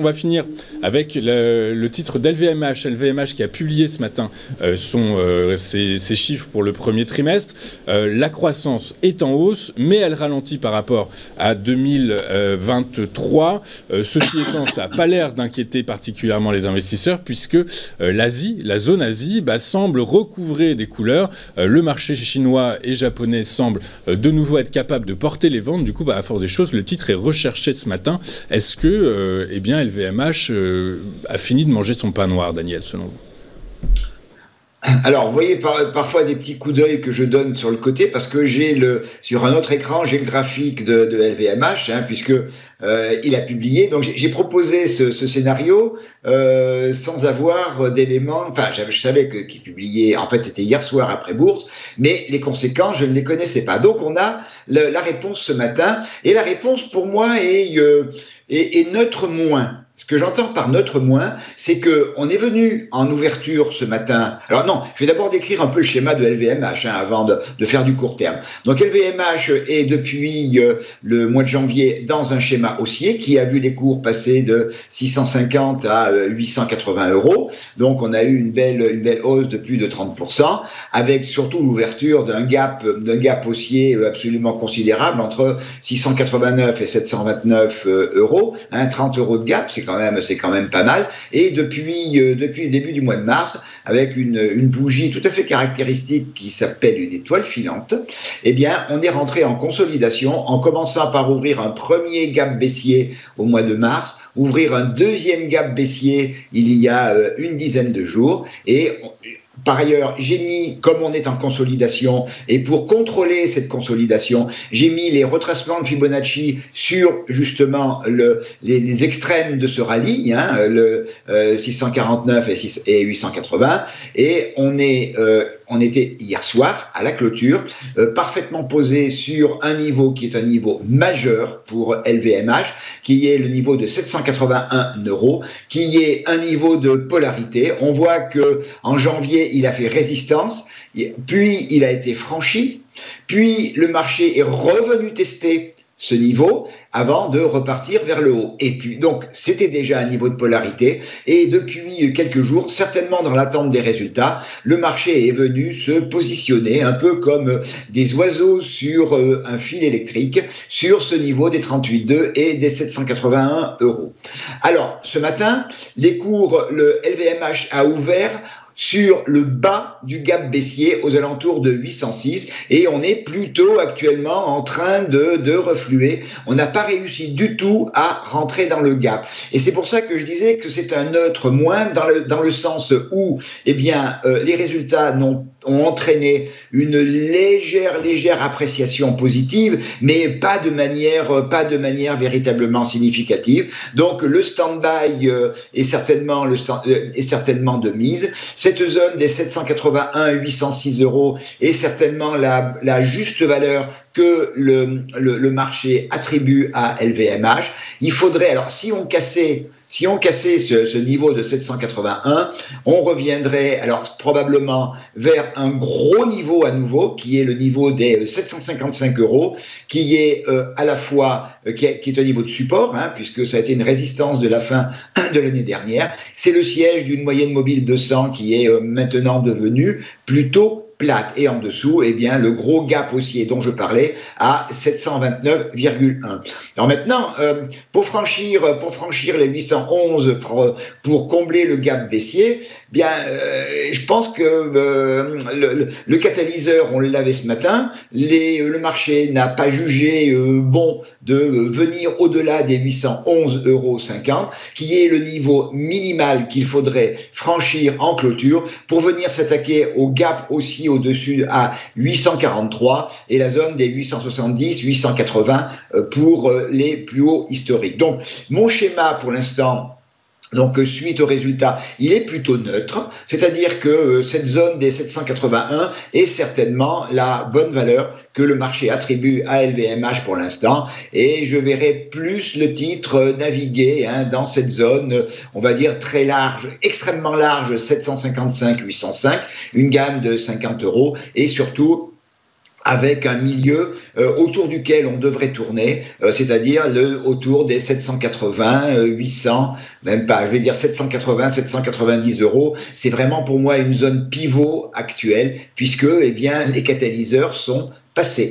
On va finir avec le titre d'LVMH. LVMH qui a publié ce matin ses chiffres pour le premier trimestre. La croissance est en hausse, mais elle ralentit par rapport à 2023. Ceci étant, ça n'a pas l'air d'inquiéter particulièrement les investisseurs puisque la zone Asie, semble recouvrer des couleurs. Le marché chinois et japonais semble de nouveau être capable de porter les ventes. Du coup, à force des choses, le titre est recherché ce matin. Est-ce que, LVMH a fini de manger son pain noir, Daniel, selon vous? Alors, vous voyez parfois des petits coups d'œil que je donne sur le côté parce que sur un autre écran, j'ai le graphique de LVMH, puisque il a publié. Donc, j'ai proposé ce scénario sans avoir d'éléments. Enfin, je savais qu'il publiait. En fait, c'était hier soir après bourse, mais les conséquences, je ne les connaissais pas. Donc, on a la réponse ce matin, et la réponse pour moi est neutre moins. Ce que j'entends par neutre moins, c'est qu'on est venu en ouverture ce matin. Alors non, je vais d'abord décrire un peu le schéma de LVMH avant de faire du court terme. Donc LVMH est depuis le mois de janvier dans un schéma haussier qui a vu les cours passer de 650 à 880 euros. Donc on a eu une belle hausse de plus de 30%, avec surtout l'ouverture d'un gap haussier absolument considérable entre 689 et 729 euros. 30 euros de gap, c'est quand même pas mal. Et depuis le début du mois de mars, avec une bougie tout à fait caractéristique qui s'appelle une étoile filante, eh bien, on est rentré en consolidation en commençant par ouvrir un premier gap baissier au mois de mars, ouvrir un deuxième gap baissier il y a une dizaine de jours, et par ailleurs, j'ai mis, comme on est en consolidation, et pour contrôler cette consolidation, j'ai mis les retracements de Fibonacci sur justement les extrêmes de ce rallye, le 649 et 880, et on était hier soir à la clôture parfaitement posé sur un niveau qui est un niveau majeur pour LVMH, qui est le niveau de 781 euros, qui est un niveau de polarité. On voit que en janvier, il a fait résistance, puis il a été franchi, puis le marché est revenu tester ce niveau avant de repartir vers le haut. Et puis, donc, c'était déjà un niveau de polarité. Et depuis quelques jours, certainement dans l'attente des résultats, le marché est venu se positionner un peu comme des oiseaux sur un fil électrique sur ce niveau des 38,2 et des 781 euros. Alors, ce matin, le LVMH a ouvert sur le bas du gap baissier aux alentours de 806, et on est plutôt actuellement en train de refluer. On n'a pas réussi du tout à rentrer dans le gap. Et c'est pour ça que je disais que c'est un neutre moins dans le sens où, les résultats ont entraîné une légère appréciation positive, mais pas de manière véritablement significative. Donc le stand-by est certainement de mise. Cette zone des 781 806 euros est certainement la juste valeur que le marché attribue à LVMH. Il faudrait, alors si on cassait ce niveau de 781, on reviendrait alors probablement vers un gros niveau à nouveau, qui est le niveau des 755 euros, qui est à la fois qui est un niveau de support, puisque ça a été une résistance de la fin de l'année dernière. C'est le siège d'une moyenne mobile 200 qui est maintenant devenue plutôt plate, et en dessous, le gros gap haussier dont je parlais à 729,1. Alors maintenant, pour franchir les 811, pour combler le gap baissier, je pense que le catalyseur, on l'avait ce matin, le marché n'a pas jugé bon de venir au-delà des 811,50 euros, qui est le niveau minimal qu'il faudrait franchir en clôture pour venir s'attaquer au gap haussier au-dessus à 843 et la zone des 870, 880 pour les plus hauts historiques. Donc, mon schéma pour l'instant, suite au résultat, il est plutôt neutre, c'est-à-dire que cette zone des 781 est certainement la bonne valeur que le marché attribue à LVMH pour l'instant, et je verrai plus le titre naviguer dans cette zone, on va dire très large, extrêmement large, 755-805, une gamme de 50 euros, et surtout avec un milieu autour duquel on devrait tourner, c'est-à-dire autour des 780, 800, même pas, je vais dire 780, 790 euros. C'est vraiment pour moi une zone pivot actuelle, puisque eh bien, les catalyseurs sont passés.